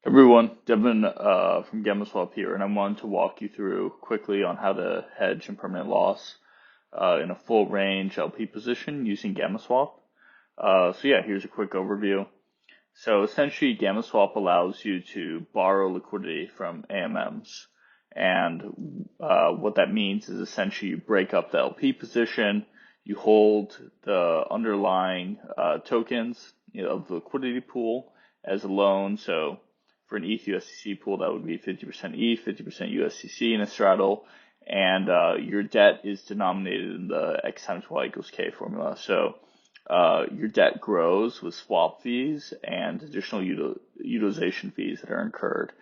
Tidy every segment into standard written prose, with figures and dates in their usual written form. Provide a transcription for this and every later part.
Everyone, Devin from GammaSwap here, and I wanted to walk you through quickly on how to hedge impermanent loss in a full range LP position using GammaSwap. Here's a quick overview. So essentially, GammaSwap allows you to borrow liquidity from AMMs, and what that means is essentially you break up the LP position, you hold the underlying tokens, of the liquidity pool as a loan. So for an ETH USDC pool, that would be 50% ETH, 50% USDC in a straddle, and your debt is denominated in the X times Y equals K formula. So your debt grows with swap fees and additional utilization fees that are incurred,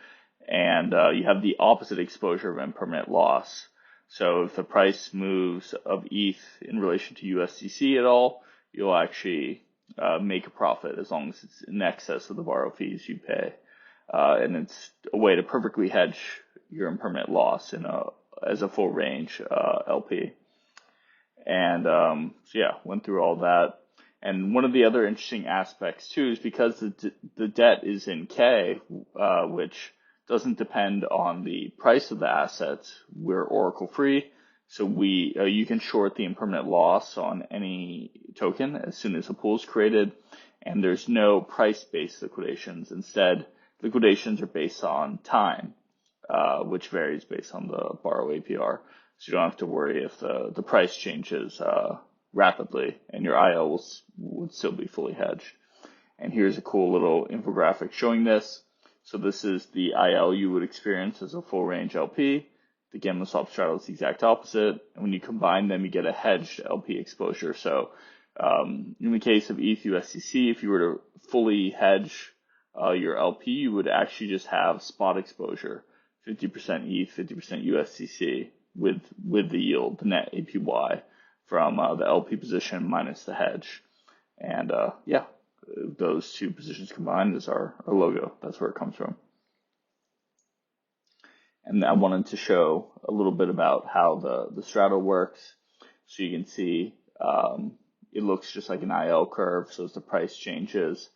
and you have the opposite exposure of impermanent loss. So if the price moves of ETH in relation to USDC at all, you'll actually make a profit as long as it's in excess of the borrow fees you pay. And it's a way to perfectly hedge your impermanent loss as a full range LP. And went through all that. And one of the other interesting aspects too is because the debt is in K, which doesn't depend on the price of the assets. We're Oracle free, so you can short the impermanent loss on any token as soon as a pool is created, and there's no price-based liquidations. Instead, liquidations are based on time, which varies based on the borrow APR. So you don't have to worry if the price changes rapidly, and your IL would still be fully hedged. And here's a cool little infographic showing this. So this is the IL you would experience as a full range LP. The GammaSwap straddle is the exact opposite. And when you combine them, you get a hedged LP exposure. So in the case of ETH USDC, if you were to fully hedge your LP, you would actually just have spot exposure, 50% ETH, 50% USDC with the yield, the net APY from the LP position minus the hedge. And those two positions combined is our logo. That's where it comes from. And I wanted to show a little bit about how the straddle works. So you can see it looks just like an IL curve. So as the price changes,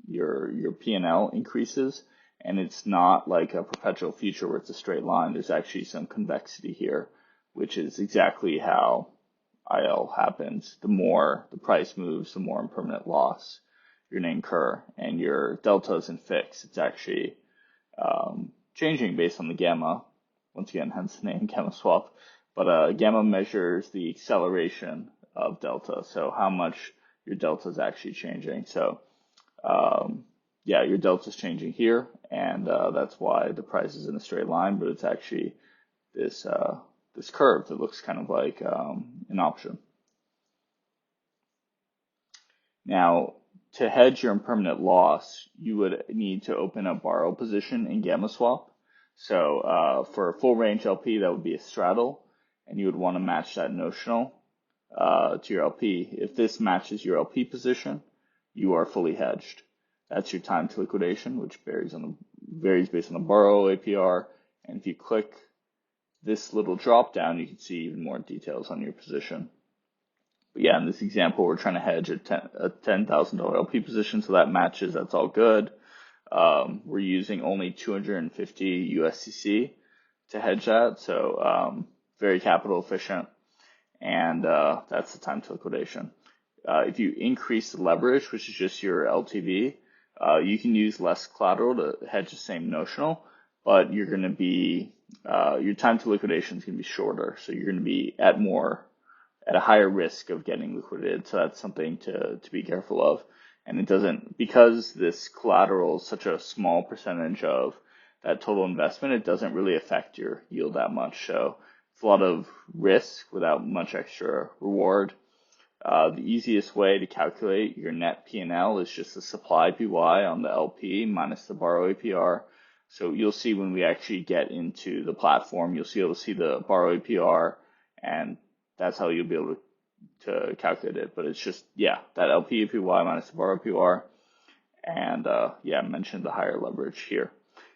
your P&L increases, and it's not like a perpetual future where it's a straight line. There's actually some convexity here, which is exactly how IL happens. The more the price moves, the more impermanent loss you're going to incur, and your delta isn't fixed. It's actually changing based on the gamma. Once again, hence the name GammaSwap. But gamma measures the acceleration of delta, so how much your delta is actually changing. So your delta is changing here, and that's why the price is in a straight line, but it's actually this curve that looks kind of like an option. Now, to hedge your impermanent loss, you would need to open a borrow position in GammaSwap. So for a full range LP, that would be a straddle, and you would want to match that notional to your LP. If this matches your LP position, you are fully hedged. That's your time to liquidation, which varies based on the borrow APR. And if you click this little drop down, you can see even more details on your position. But yeah, in this example, we're trying to hedge a $10,000 LP position, so that matches. That's all good. We're using only 250 USDC to hedge that, so very capital efficient, and that's the time to liquidation. If you increase the leverage, which is just your LTV, you can use less collateral to hedge the same notional, but you're going to be your time to liquidation is going to be shorter, so you're going to be at a higher risk of getting liquidated. So that's something to be careful of. And it doesn't, because this collateral is such a small percentage of that total investment, it doesn't really affect your yield that much. So it's a lot of risk without much extra reward. The easiest way to calculate your net P&L is just the supply PY on the LP minus the borrow APR. So you'll see when we actually get into the platform, you'll be able to see the borrow APR, and that's how you'll be able to calculate it. But it's just, that LP APY minus the borrow APR. And I mentioned the higher leverage here.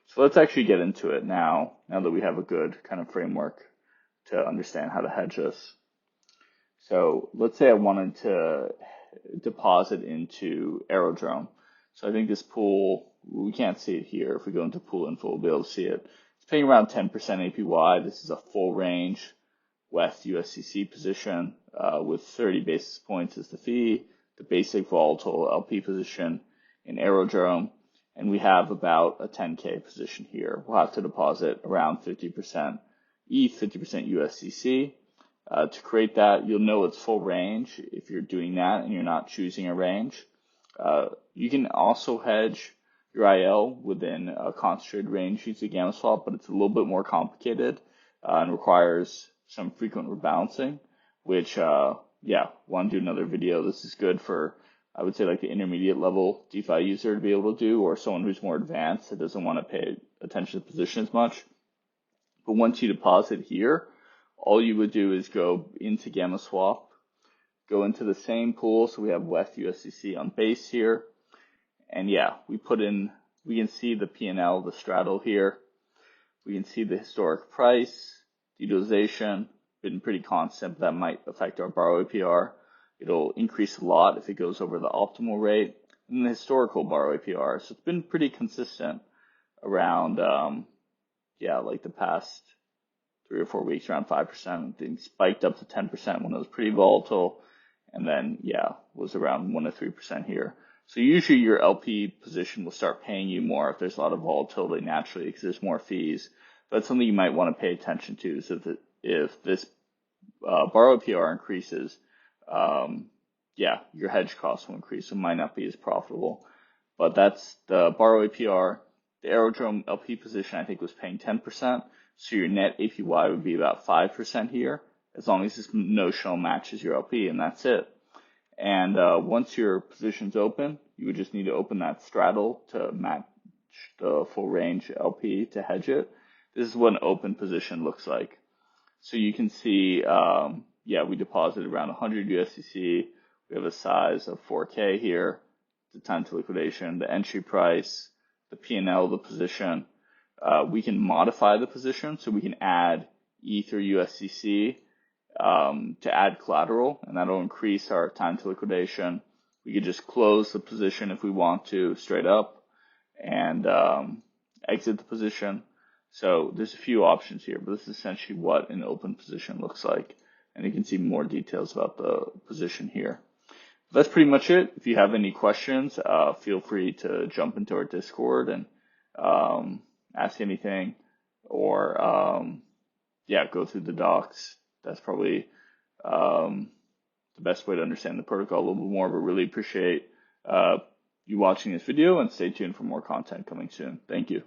So let's actually get into it now that we have a good kind of framework to understand how to hedge this. So let's say I wanted to deposit into Aerodrome. So I think this pool we can't see it here. If we go into pool info, we'll be able to see it. It's paying around 10% APY. This is a full range WETH USDC position with 30 basis points as the fee, the basic volatile LP position in Aerodrome, and we have about a 10K position here. We'll have to deposit around 50% ETH, 50% USDC. To create that, you'll know it's full range if you're doing that and you're not choosing a range. You can also hedge your IL within a concentrated range using GammaSwap, but it's a little bit more complicated and requires some frequent rebalancing, which, want to do another video. This is good for, I would say, like the intermediate level DeFi user to be able to do, or someone who's more advanced that doesn't want to pay attention to the position as much. But once you deposit here, all you would do is go into GammaSwap, go into the same pool. So we have WETH USDC on base here. And we can see the P&L, the straddle here. We can see the historic price, utilization, been pretty constant, but that might affect our borrow APR. It'll increase a lot if it goes over the optimal rate, and the historical borrow APR. So it's been pretty consistent around, like the past 3 or 4 weeks, around 5%. Things spiked up to 10% when it was pretty volatile, and then, was around 1 to 3% here. So usually your LP position will start paying you more if there's a lot of volatility naturally because there's more fees. That's something you might want to pay attention to. So that if this borrow APR increases, your hedge costs will increase. So it might not be as profitable. But that's the borrow APR. The Aerodrome LP position, I think, was paying 10%. So your net APY would be about 5% here, as long as this notional matches your LP, and that's it. And once your position's open, you would just need to open that straddle to match the full range LP to hedge it. This is what an open position looks like. So you can see, we deposited around 100 USDC. We have a size of 4K here, the time to liquidation, the entry price, the P&L, the position. We can modify the position, so we can add ETH or USDC to add collateral, and that'll increase our time to liquidation. We could just close the position if we want to straight up and exit the position. So there's a few options here, but this is essentially what an open position looks like. And you can see more details about the position here. That's pretty much it. If you have any questions, feel free to jump into our Discord and ask anything, or go through the docs. That's probably the best way to understand the protocol a little bit more, but really appreciate you watching this video, and stay tuned for more content coming soon. Thank you.